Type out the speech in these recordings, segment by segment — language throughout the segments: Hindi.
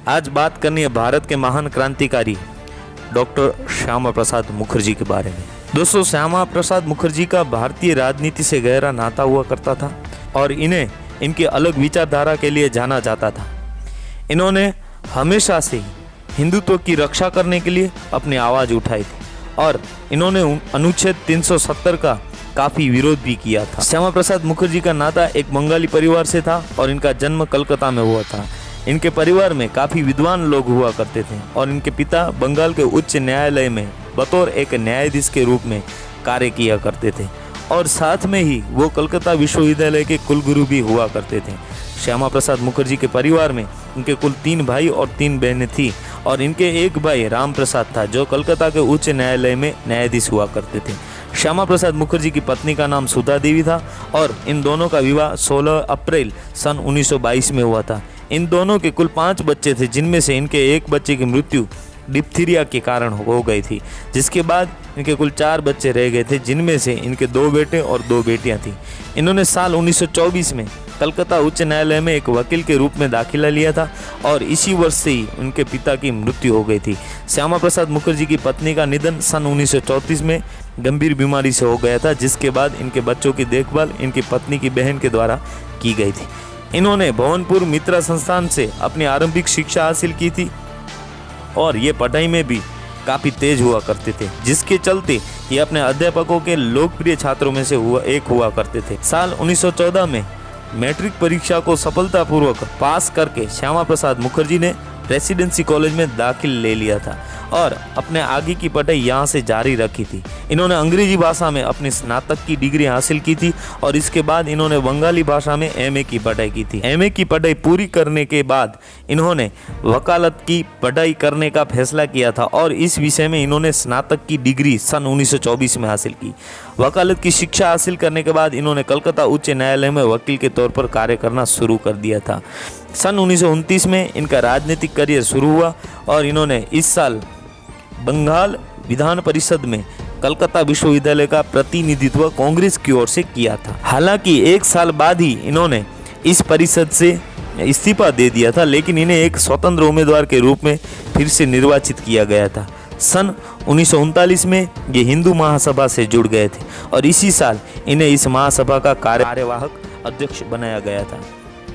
आज बात करनी है भारत के महान क्रांतिकारी डॉक्टर श्यामा प्रसाद मुखर्जी के बारे में। दोस्तों, श्यामा प्रसाद मुखर्जी का भारतीय राजनीति से गहरा नाता हुआ करता था और इन्हें इनकी अलग विचारधारा के लिए जाना जाता था। इन्होंने हमेशा से हिंदुत्व की रक्षा करने के लिए अपनी आवाज़ उठाई थी और इन्होंने अनुच्छेद 370 का काफ़ी विरोध भी किया था। श्यामा प्रसाद मुखर्जी का नाता एक बंगाली परिवार से था और इनका जन्म कलकत्ता में हुआ था। इनके परिवार में काफ़ी विद्वान लोग हुआ करते थे और इनके पिता बंगाल के उच्च न्यायालय में बतौर एक न्यायाधीश के रूप में कार्य किया करते थे और साथ में ही वो कलकत्ता विश्वविद्यालय के कुलगुरु भी हुआ करते थे। श्यामा प्रसाद मुखर्जी के परिवार में इनके कुल 3 भाई और 3 बहनें थी और इनके एक भाई राम प्रसाद था जो कलकत्ता के उच्च न्यायालय में न्यायाधीश हुआ करते थे। श्यामा प्रसाद मुखर्जी की पत्नी का नाम सुधा देवी था और इन दोनों का विवाह 16 अप्रैल सन 1922 में हुआ था। इन दोनों के कुल 5 बच्चे थे, जिनमें से इनके एक बच्चे की मृत्यु डिप्थीरिया के कारण हो गई थी, जिसके बाद इनके कुल 4 बच्चे रह गए थे, जिनमें से इनके 2 बेटे और 2 बेटियां थीं। इन्होंने साल 1924 में कलकत्ता उच्च न्यायालय में एक वकील के रूप में दाखिला लिया था और इसी वर्ष से ही उनके पिता की मृत्यु हो गई थी। श्यामा प्रसाद मुखर्जी की पत्नी का निधन सन 1934 में गंभीर बीमारी से हो गया था, जिसके बाद इनके बच्चों की देखभाल इनकी पत्नी की बहन के द्वारा की गई थी। इन्होंने भवनपुर मित्रा संस्थान से अपनी आरंभिक शिक्षा हासिल की थी और ये पढ़ाई में भी काफ़ी तेज हुआ करते थे, जिसके चलते ये अपने अध्यापकों के लोकप्रिय छात्रों में से एक हुआ करते थे। साल 1914 में मैट्रिक परीक्षा को सफलतापूर्वक पास करके श्यामा प्रसाद मुखर्जी ने प्रेसिडेंसी कॉलेज में दाखिल ले लिया था और अपने आगे की पढ़ाई यहाँ से जारी रखी थी। इन्होंने अंग्रेजी भाषा में अपनी स्नातक की डिग्री हासिल की थी और इसके बाद इन्होंने बंगाली भाषा में एमए की पढ़ाई की थी। एमए की पढ़ाई पूरी करने के बाद इन्होंने वकालत की पढ़ाई करने का फैसला किया था और इस विषय में इन्होंने स्नातक की डिग्री सन 1924 में हासिल की। वकालत की शिक्षा हासिल करने के बाद इन्होंने कलकत्ता उच्च न्यायालय में वकील के तौर पर कार्य करना शुरू कर दिया था। सन 1929 में इनका राजनीतिक करियर शुरू हुआ और इन्होंने इस साल बंगाल विधान परिषद में कलकत्ता विश्वविद्यालय का प्रतिनिधित्व कांग्रेस की ओर से किया था। हालांकि 1 साल बाद ही इन्होंने इस परिषद से इस्तीफा दे दिया था, लेकिन इन्हें एक स्वतंत्र उम्मीदवार के रूप में फिर से निर्वाचित किया गया था। सन 1939 में ये हिंदू महासभा से जुड़ गए थे और इसी साल इन्हें इस महासभा का कार्यवाहक अध्यक्ष बनाया गया था।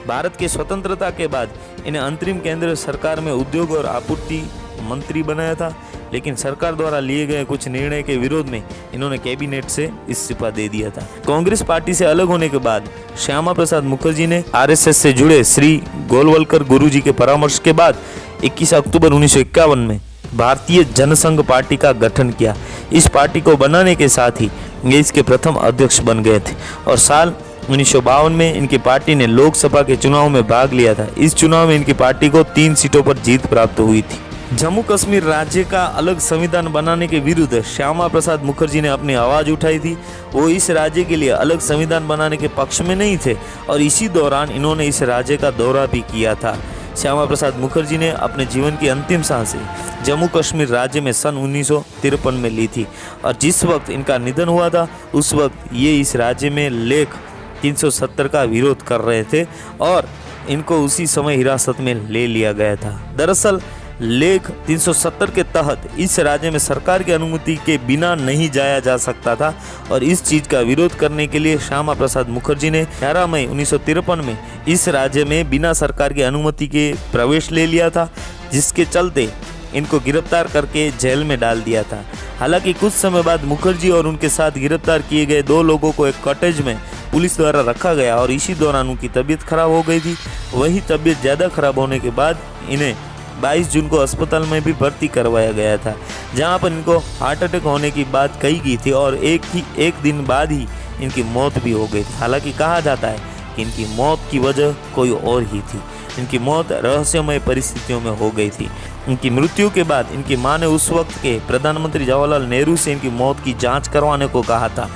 भारत के स्वतंत्रता के बाद इन्हें अंतरिम केंद्र सरकार में उद्योग और आपूर्ति मंत्री बनाया था, लेकिन सरकार द्वारा लिए गए कुछ निर्णय के विरोध में इन्होंने कैबिनेट से इस्तीफा दे दिया था। कांग्रेस पार्टी से अलग होने के बाद श्यामा प्रसाद मुखर्जी ने आरएसएस से जुड़े श्री गोलवलकर गुरुजी के परामर्श के बाद 21 अक्टूबर 1951 में भारतीय जनसंघ पार्टी का गठन किया। इस पार्टी को बनाने के साथ ही ये इसके प्रथम अध्यक्ष बन गए थे और साल 1952 में इनकी पार्टी ने लोकसभा के चुनाव में भाग लिया था। इस चुनाव में इनकी पार्टी को 3 सीटों पर जीत प्राप्त हुई थी। जम्मू कश्मीर राज्य का अलग संविधान बनाने के विरुद्ध श्यामा प्रसाद मुखर्जी ने अपनी आवाज़ उठाई थी। वो इस राज्य के लिए अलग संविधान बनाने के पक्ष में नहीं थे और इसी दौरान इन्होंने इस राज्य का दौरा भी किया था। श्यामा प्रसाद मुखर्जी ने अपने जीवन की अंतिम सांसें जम्मू कश्मीर राज्य में सन 1953 में ली थी और जिस वक्त इनका निधन हुआ था उस वक्त ये इस राज्य में लेख 370 का विरोध कर रहे थे और इनको उसी समय हिरासत में ले लिया गया था। दरअसल लेख 370 के तहत इस राज्य में सरकार की अनुमति के बिना नहीं जाया जा सकता था और इस चीज़ का विरोध करने के लिए श्यामा प्रसाद मुखर्जी ने 11 मई 1953 में इस राज्य में बिना सरकार की अनुमति के प्रवेश ले लिया था, जिसके चलते इनको गिरफ्तार करके जेल में डाल दिया था। हालांकि कुछ समय बाद मुखर्जी और उनके साथ गिरफ्तार किए गए 2 लोगों को एक कॉटेज में पुलिस द्वारा रखा गया और इसी दौरान उनकी तबीयत खराब हो गई थी। वही तबीयत ज़्यादा खराब होने के बाद इन्हें 22 जून को अस्पताल में भी भर्ती करवाया गया था, जहां पर इनको हार्ट अटैक होने की बात कही गई थी और एक दिन बाद ही इनकी मौत भी हो गई थी। हालांकि कहा जाता है कि इनकी मौत की वजह कोई और ही थी। इनकी मौत रहस्यमय परिस्थितियों में हो गई थी। इनकी मृत्यु के बाद इनकी मां ने उस वक्त के प्रधानमंत्री जवाहरलाल नेहरू से इनकी मौत की जाँच करवाने को कहा था,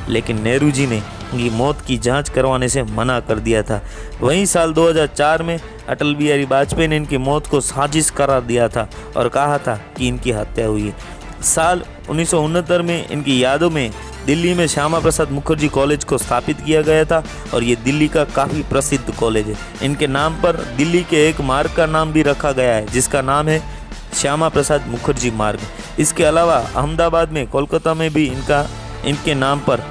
लेकिन नेहरू जी ने इनकी मौत की जांच करवाने से मना कर दिया था। वहीं साल 2004 में अटल बिहारी वाजपेयी ने इनकी मौत को साजिश करार दिया था और कहा था कि इनकी हत्या हुई। साल 1969 में इनकी यादों में दिल्ली में श्यामा प्रसाद मुखर्जी कॉलेज को स्थापित किया गया था और ये दिल्ली का काफ़ी प्रसिद्ध कॉलेज है। इनके नाम पर दिल्ली के एक मार्ग का नाम भी रखा गया है जिसका नाम है श्यामा प्रसाद मुखर्जी मार्ग। इसके अलावा अहमदाबाद में, कोलकाता में भी इनके नाम पर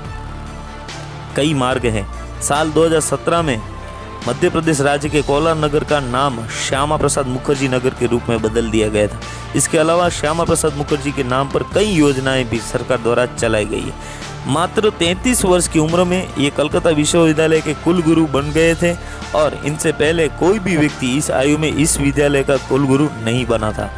कई मार्ग हैं। साल 2017 में मध्य प्रदेश राज्य के कोलार नगर का नाम श्यामा प्रसाद मुखर्जी नगर के रूप में बदल दिया गया था। इसके अलावा श्यामा प्रसाद मुखर्जी के नाम पर कई योजनाएं भी सरकार द्वारा चलाई गई है। मात्र 33 वर्ष की उम्र में ये कलकत्ता विश्वविद्यालय के कुलगुरु बन गए थे और इनसे पहले कोई भी व्यक्ति इस आयु में इस विद्यालय का कुलगुरु नहीं बना था।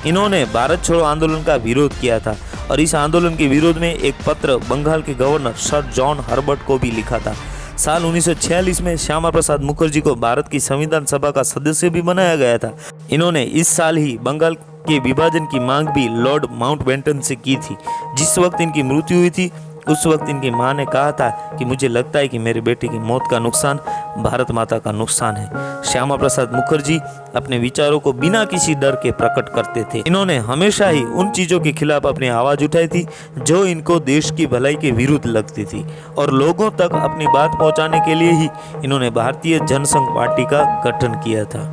इन्होंने भारत छोड़ो आंदोलन का विरोध किया था और इस आंदोलन के विरोध में एक पत्र बंगाल के गवर्नर सर जॉन हर्बर्ट को भी लिखा था। साल 1946 में श्यामा प्रसाद मुखर्जी को भारत की संविधान सभा का सदस्य भी बनाया गया था। इन्होंने इस साल ही बंगाल के विभाजन की मांग भी लॉर्ड माउंटबेटन से की थी। जिस वक्त इनकी मृत्यु हुई थी उस वक्त इनकी मां ने कहा था कि मुझे लगता है कि मेरे बेटे की मौत का नुकसान भारत माता का नुकसान है। श्यामा प्रसाद मुखर्जी अपने विचारों को बिना किसी डर के प्रकट करते थे। इन्होंने हमेशा ही उन चीज़ों के खिलाफ अपनी आवाज़ उठाई थी जो इनको देश की भलाई के विरुद्ध लगती थी और लोगों तक अपनी बात पहुंचाने के लिए ही इन्होंने भारतीय जनसंघ पार्टी का गठन किया था।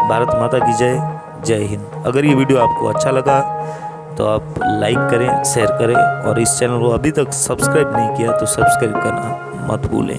भारत माता की जय। जय हिंद। अगर ये वीडियो आपको अच्छा लगा तो आप लाइक करें, शेयर करें और इस चैनल को अभी तक सब्सक्राइब नहीं किया तो सब्सक्राइब करना मत भूलें।